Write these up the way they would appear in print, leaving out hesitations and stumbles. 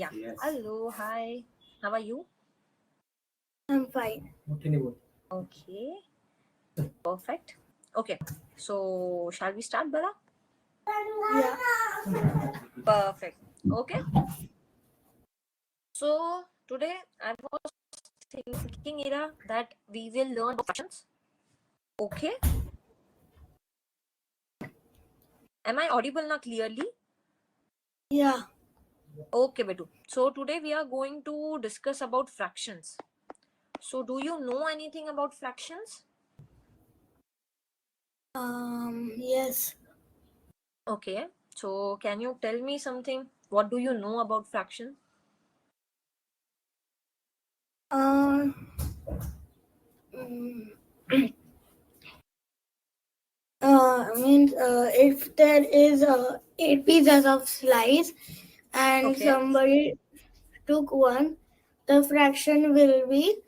Yeah. Yes. Hello. Hi. How are you? I'm fine. Okay. Perfect. Okay. So, shall we start, Bala? Yeah. Perfect. Okay. So, today I was thinking, Ira, that we will learn fractions. Okay. Am I audible now clearly? Yeah. Okay, Betu. So, today we are going to discuss about fractions. So, do you know anything about fractions? Yes. Okay. So, can you tell me something? What do you know about fraction? Uh, mm, if there is 8 pieces of slice and Okay. somebody took one, the fraction will be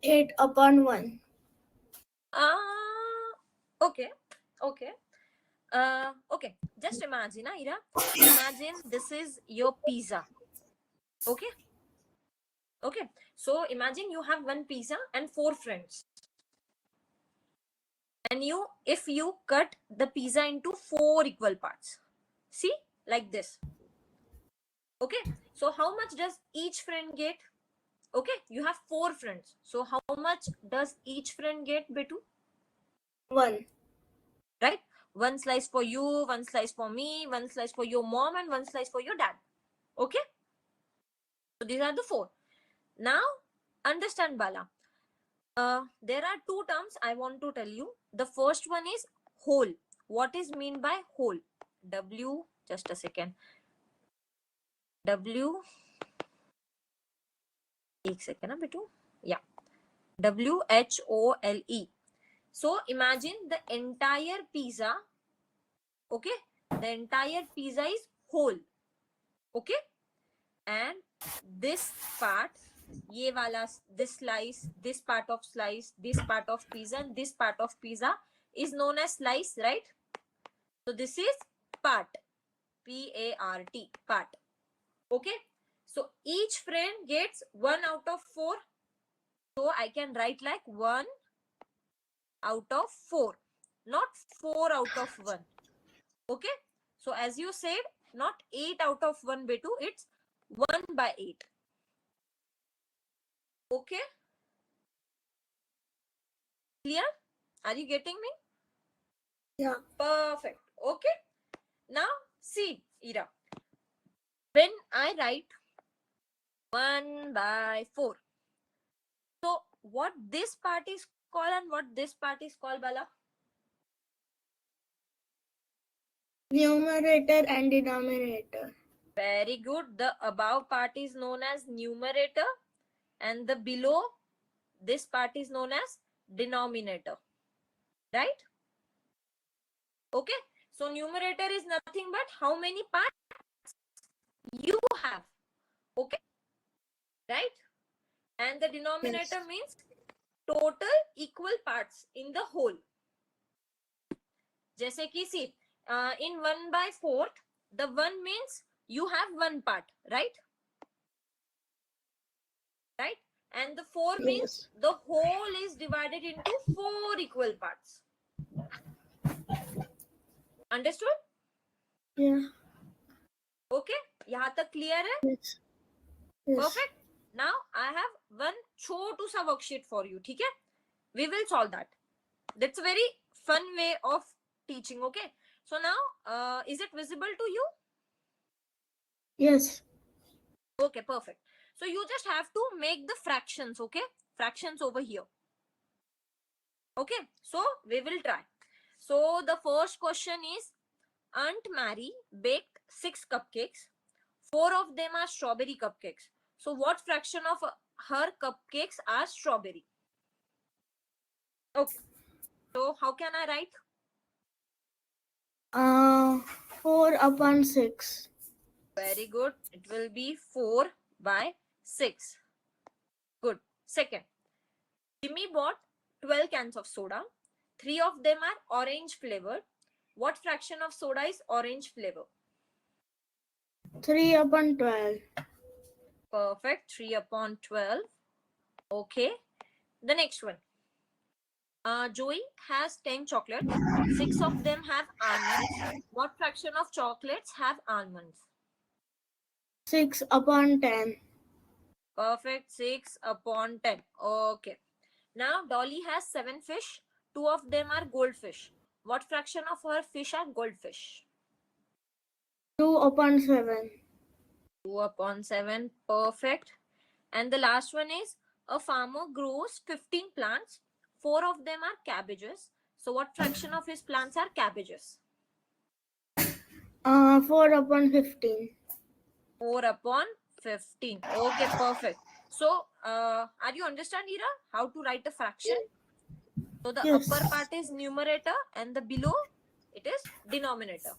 8/1. Okay. Okay. Okay. Just imagine, Ira. Imagine this is your pizza. Okay. Okay. So imagine you have one pizza and 4 friends. And if you cut the pizza into 4 equal parts. See? Like this. Okay. So how much does each friend get? Okay. You have 4 friends. So how much does each friend get, Betu? 1. Right? One slice for you, one slice for me, one slice for your mom, and one slice for your dad. Okay? So these are the 4. Now, understand, Bala. There are 2 terms I want to tell you. The first one is whole. What is mean by whole? W, just a second. W, एक second, बेटू. Yeah. WHOLE. So imagine the entire pizza. Okay? The entire pizza is whole. Okay? And this part, ये वाला, this slice, this part of slice, this part of pizza, and this part of pizza is known as slice, right? So this is part, P-A-R-T, part. Okay. So each friend gets 1 out of 4. So I can write like 1 out of 4, not 4 out of 1. Okay. So as you said, not 8 out of 1, Betu, it's 1/8. Okay. Clear? Are you getting me? Yeah. Perfect. Okay. Now, see, Ira. When I write 1/4, so what this part is called and what this part is called, Bala? Numerator and denominator. Very good. The above part is known as numerator, and the below, this part is known as denominator. Right? Okay. So numerator is nothing but how many parts you have. Okay. Right? And the denominator Yes. means total equal parts in the whole. जैसे कि see, in 1/4, the 1 means you have 1 part, right? Right? And the 4 means Yes. the whole is divided into 4 equal parts. Understood? Yeah. Okay. यहाँ तक clear है? Yes. Yes. Perfect. Now I have one छोटू सा worksheet for you. ठीक है? We will solve that. That's a very fun way of teaching. Okay. So now, is it visible to you? Yes. Okay, perfect. So you just have to make the fractions. Okay, fractions over here. Okay, so we will try. So the first question is, Aunt Mary baked 6 cupcakes. 4 of them are strawberry cupcakes. So what fraction of her cupcakes are strawberry? Okay, so how can I write? 4/6. Very good. It will be 4/6. Good. Second, Jimmy bought 12 cans of soda. 3 of them are orange flavored. What fraction of soda is orange flavor? 3/12. Perfect. 3 upon 12. Okay. The next one. Joey has 10 chocolates. 6 of them have almonds. What fraction of chocolates have almonds? 6 upon 10. Perfect. 6 upon 10. Okay. Now Dolly has 7 fish. 2 of them are goldfish. What fraction of her fish are goldfish? 2 upon 7. 2 upon 7. Perfect. And the last one is a farmer grows 15 plants. 4 of them are cabbages. So what fraction of his plants are cabbages? 4 upon 15. 4 upon 15. Okay, perfect. So, are you understand, Ira, how to write a fraction? So the Yes. upper part is numerator and the below it is denominator.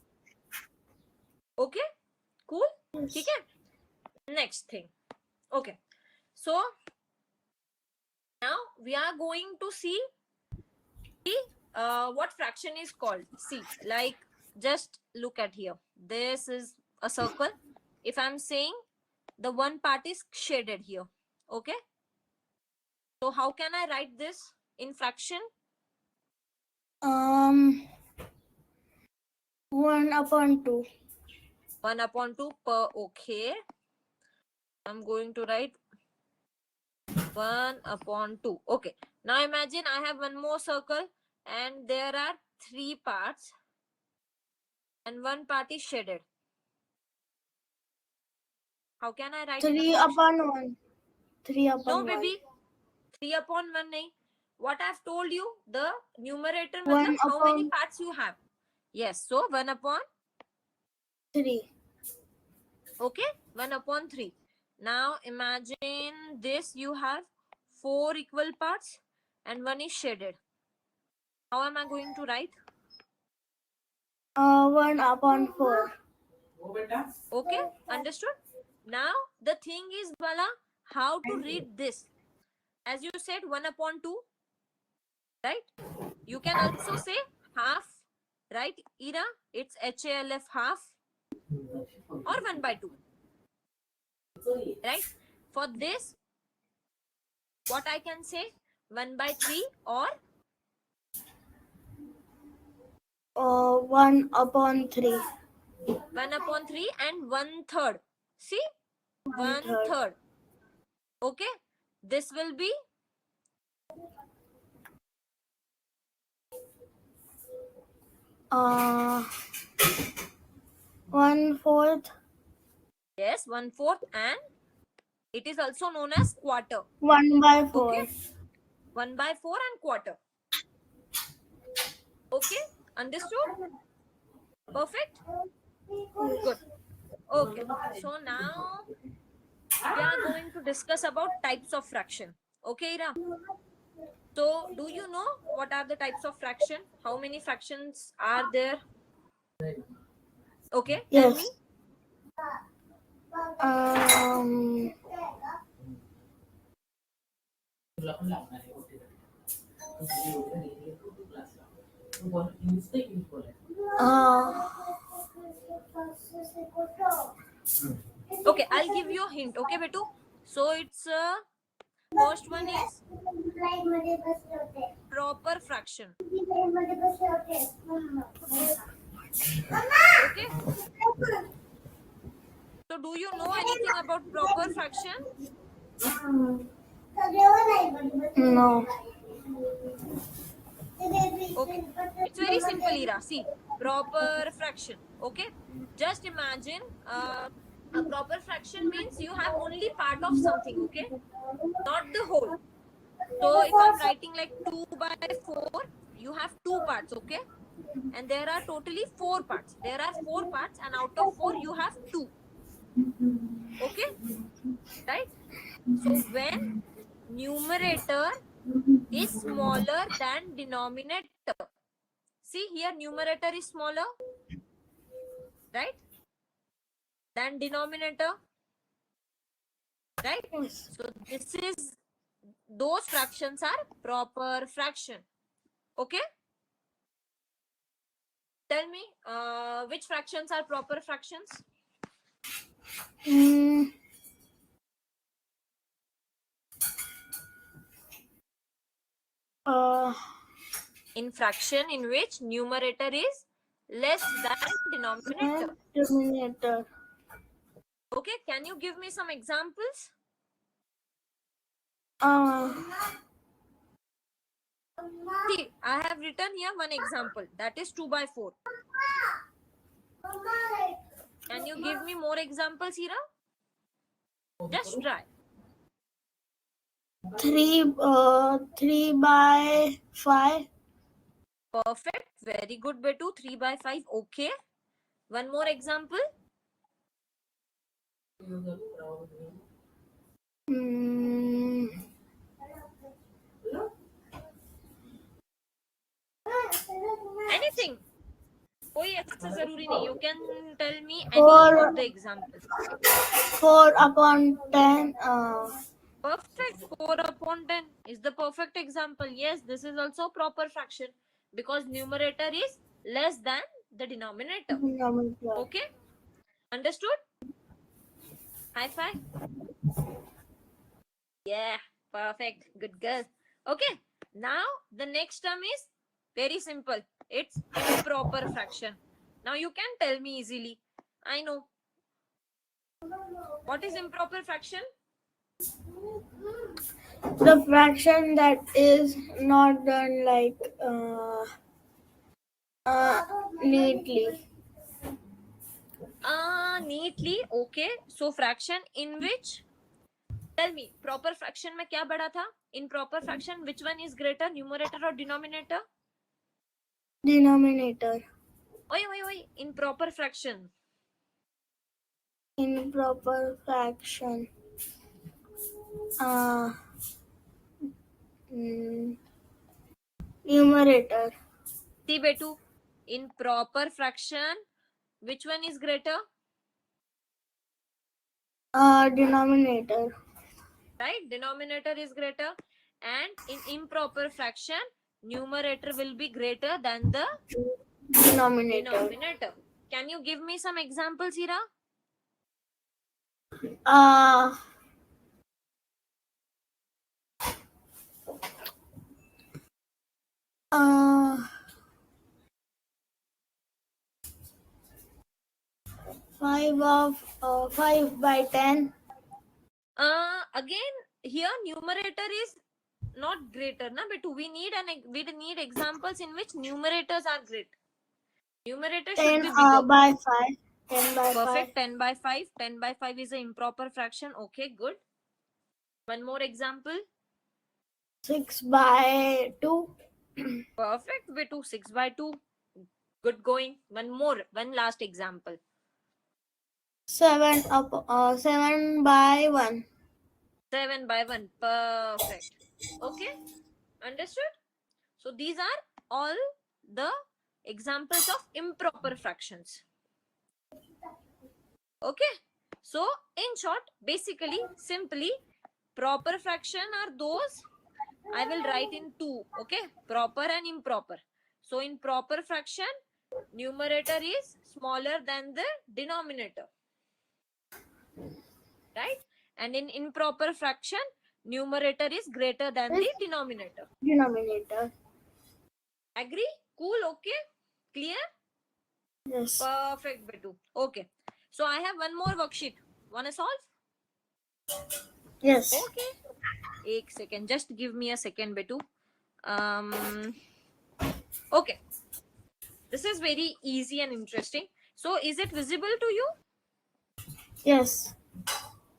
Okay, cool. Yes. Okay. Next thing. Okay. So now we are going to see what fraction is called. See, like just look at here. This is a circle. If I'm saying the one part is shaded here. Okay. So how can I write this in fraction? 1 upon 2. 1 upon 2 per. Okay. I'm going to write 1 upon 2. Okay. Now imagine I have one more circle and there are 3 parts and one part is shaded. How can I write in a 3 fraction? upon 1. 3 upon No, 1. baby. 3 upon 1 nahi. What I've told you, the numerator 1 matlab how many upon parts you have. Yes, so 1 upon 3. okay, 1 upon 3. Now imagine this, you have 4 equal parts and one is shaded. How am I going to write? 1 upon 4. Okay, understood? Now the thing is, Bala, how to read this? As you said, 1 upon 2, right? You can also say half, right? Ira, it's HALF half or 1 by 2, right? For this, what I can say, 1 by 3 or 1 upon 3. 1 upon 3 and 1/3. See, 1 third. 1/3. Okay, this will be 1/4. yes, 1/4 and it is also known as quarter. 1 by 4. Okay, 1 by 4 and quarter. Okay, understood? Perfect. Good. Okay, so now we are going to discuss about types of fraction. Okay, Ira. So, do you know what are the types of fraction? How many fractions are there? Okay, tell me. Yes. Um. Uh, Okay, I'll give you a hint. Okay, Betu. So it's first one is proper fraction. Okay. So do you know anything about proper fraction? no. Okay. It's very simple, Ira. See, proper fraction. Okay. Just imagine a proper fraction means you have only part of something. Okay. Not the whole. So if I'm writing like 2 by 4, you have 2 parts. Okay. And there are totally 4 parts. There are 4 parts and out of 4 you have 2. Okay. Right. So when numerator is smaller than denominator. See here, numerator is smaller, right? Than denominator, right? Yes. So this is, those fractions are proper fraction. Okay? Tell me, which fractions are proper fractions? Mm, Uh, In fraction in which numerator is less than denominator. denominator. Okay, can you give me some examples? Uh, See, I have written here one example, that is 2 by 4. Can you give me more examples, Hira? Just try. 3 by 5. Perfect. Very good, Betu. 3 by 5. Okay. One more example. Mm, Anything. कोई ऐसा जरूरी नहीं. You can tell me any 4 of the examples. 4 upon 10. Perfect. 4 upon 10 is the perfect example. Yes, this is also proper fraction because numerator is less than the denominator. Denominator. Okay. Understood? High five. Yeah. Perfect. Good girl. Okay. Now the next term is very simple. It's improper fraction. Now you can tell me easily. I know. What is improper fraction? The fraction that is not done like neatly. Neatly. Okay. So fraction in which, tell me, proper fraction में क्या बड़ा था? In proper fraction, which one is greater, numerator or denominator? Denominator. Oi. In proper fraction. Improper fraction. Uh, Numerator. See, Betu. In proper fraction, which one is greater? Denominator. Right? Denominator is greater. And in improper fraction, numerator will be greater than the Denominator. denominator. Can you give me some examples, Hira? Uh, uh, 5 by 10. Again, here numerator is not greater, na Betu. We need examples in which numerators are great. Numerator should 10 be bigger. by 5. 10 by Perfect. 5. 10 by 5. 10 by 5 is an improper fraction. Okay, good. One more example. 6 by 2. Perfect, Betu. 6 by 2. Good going. One last example. 7 by 1. 7 by 1. Perfect. Okay, understood? So these are all the examples of improper fractions. Okay, so in short, basically, simply, proper fraction are those, I will write in two. Okay, proper and improper. So in proper fraction, numerator is smaller than the denominator, right? And in improper fraction, numerator is greater than the denominator. Denominator. Agree? Cool? Okay, clear? Yes. Perfect, Betu. Okay, so I have one more worksheet. Wanna solve? Yes. Okay. Ek second. Just give me a second, Betu. Okay. This is very easy and interesting. So, is it visible to you? Yes.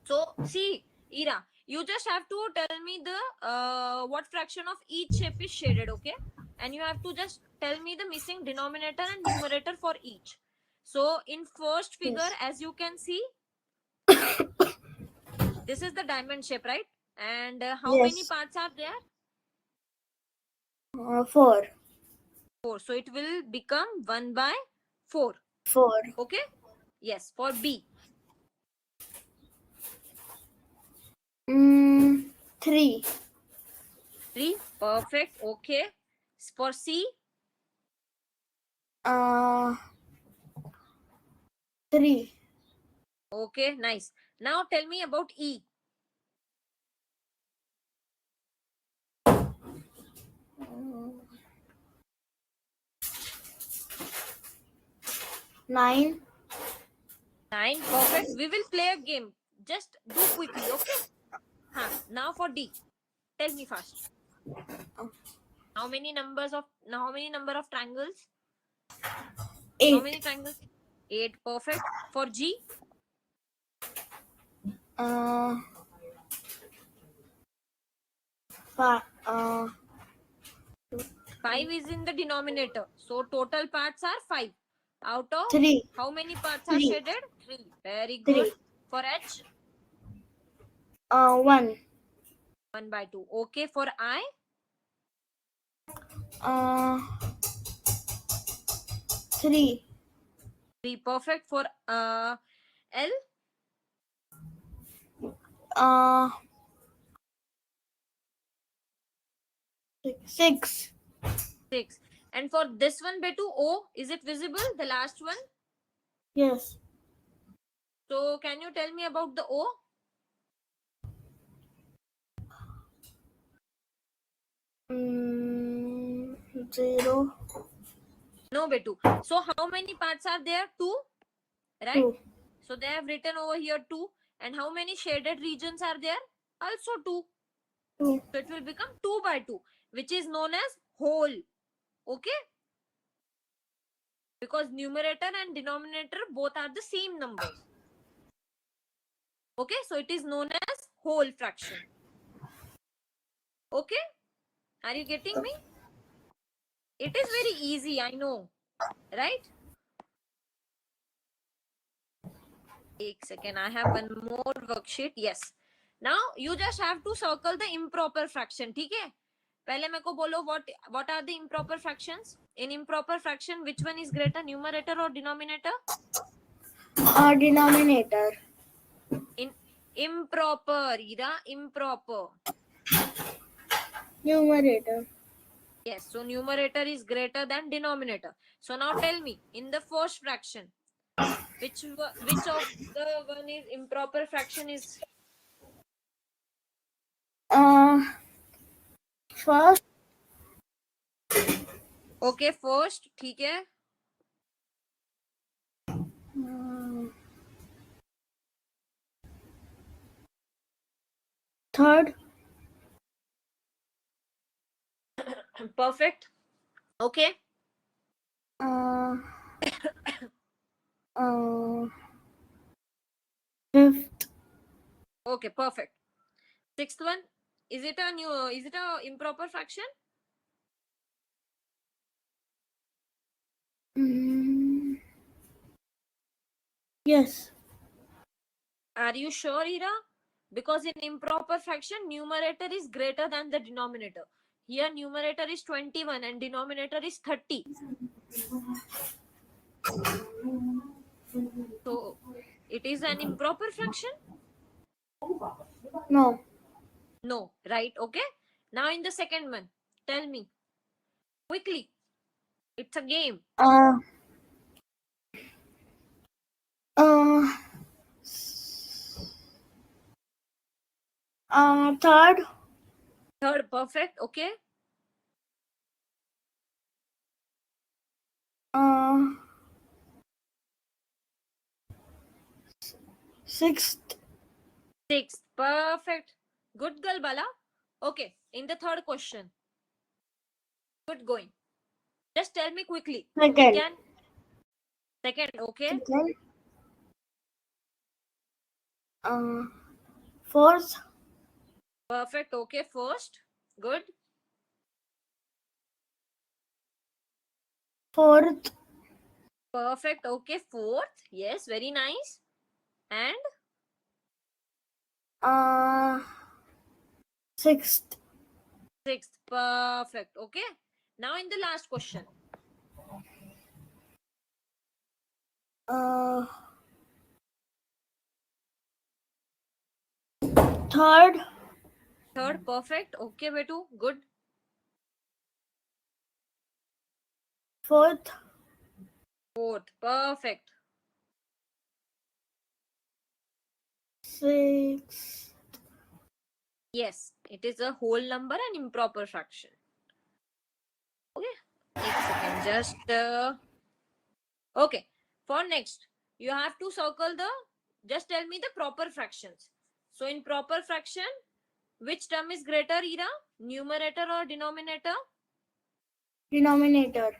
So, see, Ira, you just have to tell me the what fraction of each shape is shaded, okay? And you have to just tell me the missing denominator and numerator for each. So, in first figure, Yes. as you can see, this is the diamond shape, right? And how Yes. many parts are there? 4. 4. So, it will become 1 by 4. 4. Okay? Yes, for B. 3. 3. Perfect. Okay. For C. 3. Okay, nice. Now tell me about E. 9. 9. Perfect. We will play a game. Just do quickly, okay? Now for D. Tell me fast. How many number of triangles? How 8. many triangles? 8. Perfect. For G, Uh, fi- 5 is in the denominator. So total parts are 5. Out of 3. how many parts are 3. shaded? 3. Very 3. good. For H, 1. 1 by 2. Okay. For I, Uh, 3. 3. Perfect. For L, Uh, 6. 6. And for this one, Betu, O, is it visible? The last one. Yes. So can you tell me about the O? Mm, 0. No, Betu. So how many parts are there? 2, right? 2. So they have written over here 2. And how many shaded regions are there? Also 2. 2. So it will become 2 by 2, which is known as whole. Okay? Because numerator and denominator both are the same numbers. Okay? So it is known as whole fraction. Okay? Are you getting me? It is very easy, I know. Right? एक second, I have one more worksheet. Yes. Now you just have to circle the improper fraction. ठीक है? पहले मेरे को बोलो what are the improper fractions? In improper fraction, which one is greater, numerator or denominator? Denominator. In improper, Ira, improper. Numerator. Yes, so numerator is greater than denominator. So now tell me, in the first fraction, which of the one is improper fraction is? First. Okay, first, ठीक है. Third. Perfect. Okay. Fifth. Okay, perfect. Sixth one, is it a improper fraction? Yes. Are you sure, Ira? Because in improper fraction, numerator is greater than the denominator. Here, numerator is 21 and denominator is 30. So, it is an improper fraction? No. No, right? Okay. Now, in the second one, tell me quickly. It's a game. Third. Third, perfect. Okay. Sixth. Sixth, perfect. Good girl, Bala. Okay, in the third question. Good going. Just tell me quickly. Second. Second, okay. Second. Fourth. Perfect, okay. First, good. Fourth. Perfect, okay. Fourth, yes, very nice. And Sixth. sixth, perfect, okay. Now in the last question. Third. Third, perfect, okay, Betu, good. Fourth. Fourth, perfect. Sixth. Yes, it is a whole number and improper fraction. Okay, एक second, just okay. For next, you have to circle the, just tell me the proper fractions. So in proper fraction, which term is greater, Ira? Numerator or denominator? Denominator.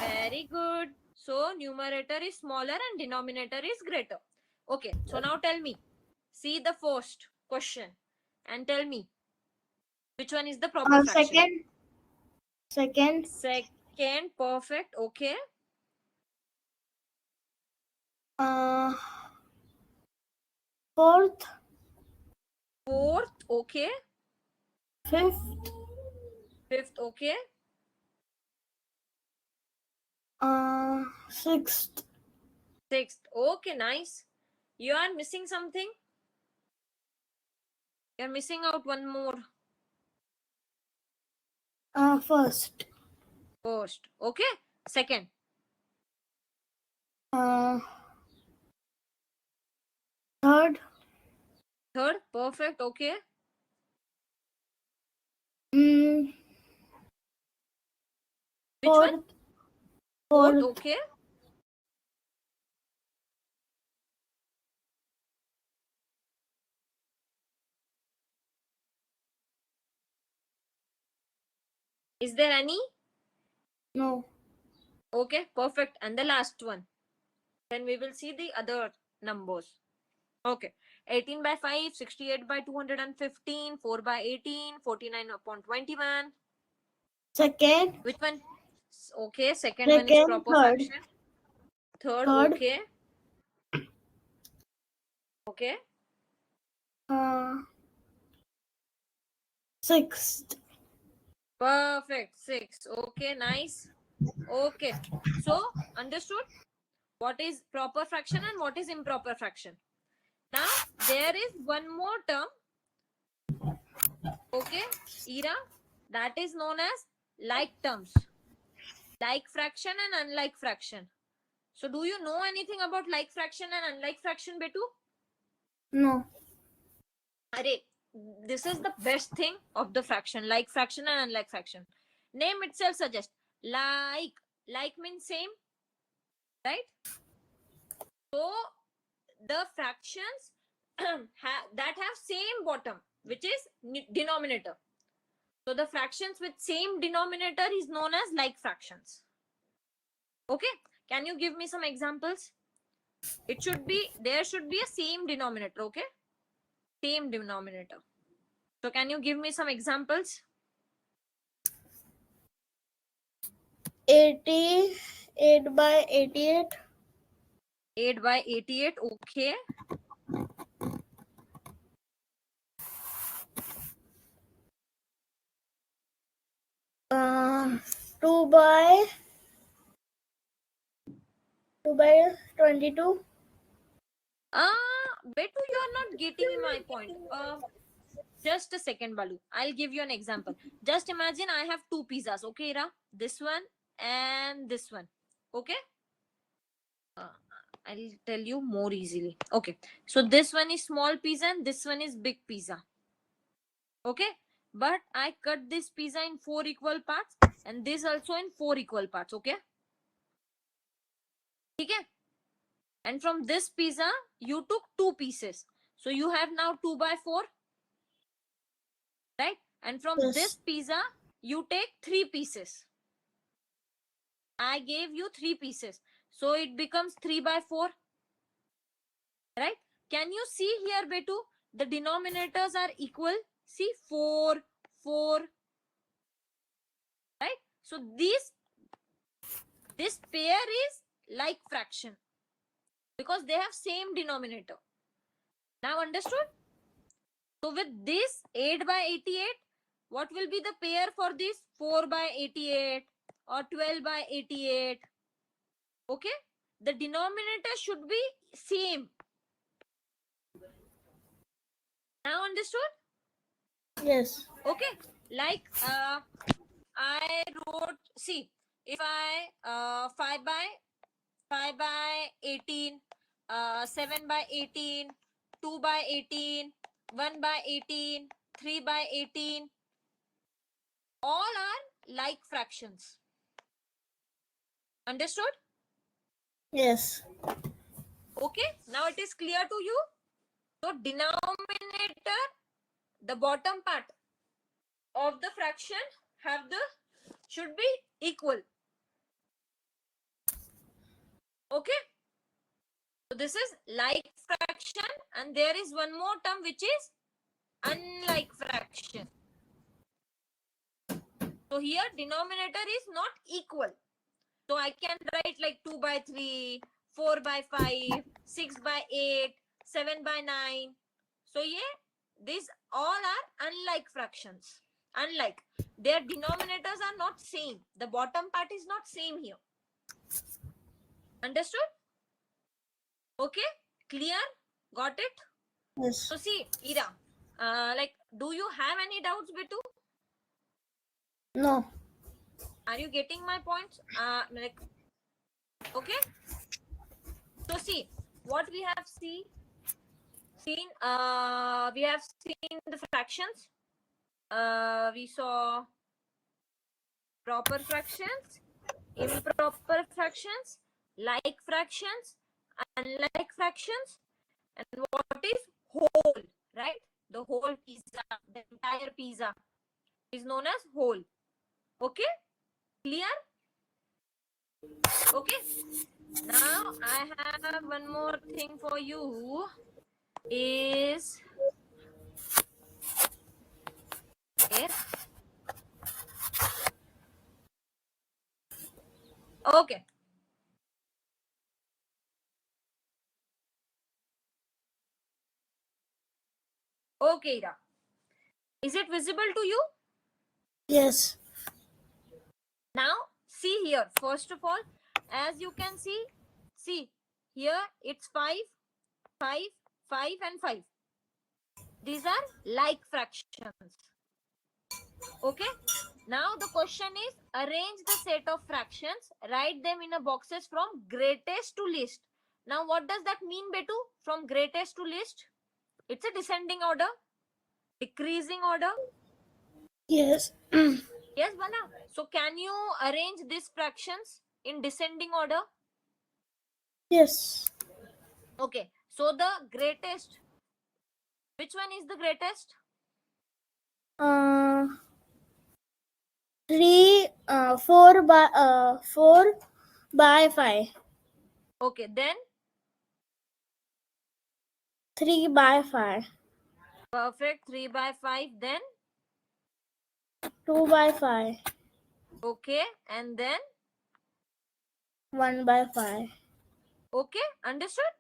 Very good. So numerator is smaller and denominator is greater. Okay, so now tell me. See the first question and tell me which one is the proper fraction. Second. Second, perfect. Okay. Fourth. Fourth, okay. Fifth. Fifth, okay. Sixth. Sixth, okay, nice. You are missing something. You're missing out one more. First. First, okay. Second. Third. Third, perfect, okay. Which one? Fourth, Fourth. okay. Is there any? No. Okay, perfect. And the last one. Then we will see the other numbers. Okay. 18 by 5, 68 by 215, 4 by 18, 49 upon 21. Second. Which one? Okay, second one is proper Third. fraction. Third, Third. okay. Okay. Sixth. Perfect. 6. Okay, nice. Okay. So, understood what is proper fraction and what is improper fraction. Now, there is one more term. Okay, Ira, that is known as like terms. Like fraction and unlike fraction. So, do you know anything about like fraction and unlike fraction, Betu? No. Arey, this is the best thing of the fraction, like fraction and unlike fraction. Name itself suggests like means same, right? So the fractions that have same bottom, which is denominator. So the fractions with same denominator is known as like fractions. Okay, can you give me some examples? There should be a same denominator. Okay, same denominator. So can you give me some examples? 88 by 88. 8 by 88, okay. 2 by 22. Betu, you are not getting my point. Just a second, Balu. I'll give you an example. Just imagine I have two pizzas, okay, Ira? This one and this one, okay? I'll tell you more easily. Okay, so this one is small pizza and this one is big pizza. Okay, but I cut this pizza in 4 equal parts and this also in 4 equal parts. Okay, okay. And from this pizza, you took 2 pieces. So you have now 2 by 4, right? And from Yes. this pizza, you take 3 pieces. I gave you 3 pieces. So it becomes 3 by 4, right? Can you see here, Betu? The denominators are equal. See, 4, 4, right? So this pair is like fraction because they have same denominator. Now understood? So with this 8 by 88, what will be the pair for this? 4 by 88 or 12 by 88. Okay? The denominator should be same. Now understood? Yes. Okay. Like I wrote, see, if I 5 by 18, 7 by 18, 2 by 18, 1 by 18, 3 by 18, all are like fractions. Understood? Yes. Okay, now it is clear to you. So denominator, the bottom part of the fraction should be equal. Okay, so this is like fraction, and there is one more term which is unlike fraction. So here denominator is not equal. So I can write like 2 by 3, 4 by 5, 6 by 8, 7 by 9. So yeah, these all are unlike fractions. Unlike. Their denominators are not same. The bottom part is not same here. Understood? Okay? Clear? Got it? Yes. So see, Ira, like, do you have any doubts, Betu? No. Are you getting my points? Like, okay? So see, what we have seen, we have seen the fractions. We saw proper fractions, improper fractions, like fractions, unlike fractions, and what is whole, right? The whole pizza, the entire pizza is known as whole. Okay, clear? Okay, now I have one more thing for you is okay. Okay, Ira. Is it visible to you? Yes. Now, see here. First of all, as you can see here it's 5, 5, 5 and 5. These are like fractions. Okay. Now the question is arrange the set of fractions. Write them in a boxes from greatest to least. Now what does that mean, Betu? From greatest to least? It's a descending order, decreasing order. Yes. Yes, Bala. So can you arrange these fractions in descending order? Yes. Okay. So the greatest, which one is the greatest? 4 by 5. Okay. Then 3 by 5. perfect. 3 by 5. Then 2 by 5. okay. And then 1 by 5. okay. Understood?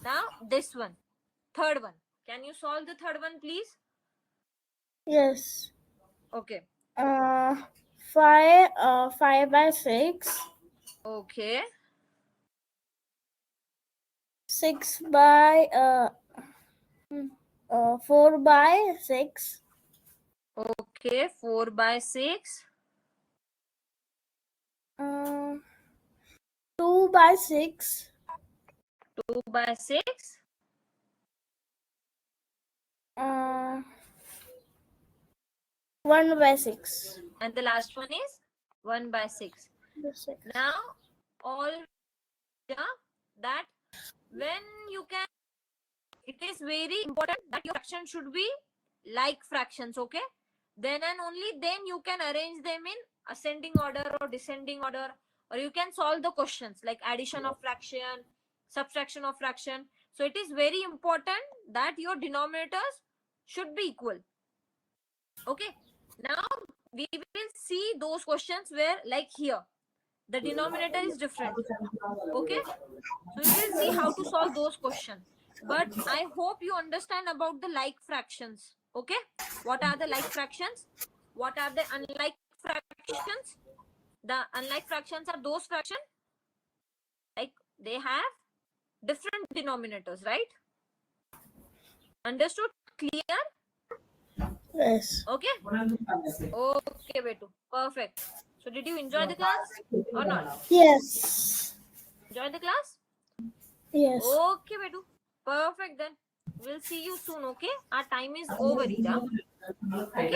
Now this one. Third one. Can you solve the third one, please? Yes. Okay. 5 by 6. Okay. 6 by 4 by 6. Okay. 4 by 6. 2 by 6. 2 by 6. 1 by 6. And the last one is 1 by 6. Now, all that when you can, it is very important that your fraction should be like fractions, okay? Then and only then you can arrange them in ascending order or descending order, or you can solve the questions like addition of fraction, subtraction of fraction. So it is very important that your denominators should be equal. Okay, now we will see those questions where, like here, the denominator is different. Okay, so we will see how to solve those questions. But I hope you understand about the like fractions. Okay, what are the like fractions? What are the unlike fractions? The unlike fractions are those fractions like they have different denominators, right? Understood? Clear? Yes. Okay. Okay, Betu. Perfect. So did you enjoy the class or not? Yes. Enjoy the class? Yes. Okay, Betu. Perfect then. We'll see you soon, okay? Our time is over, Ira. Okay?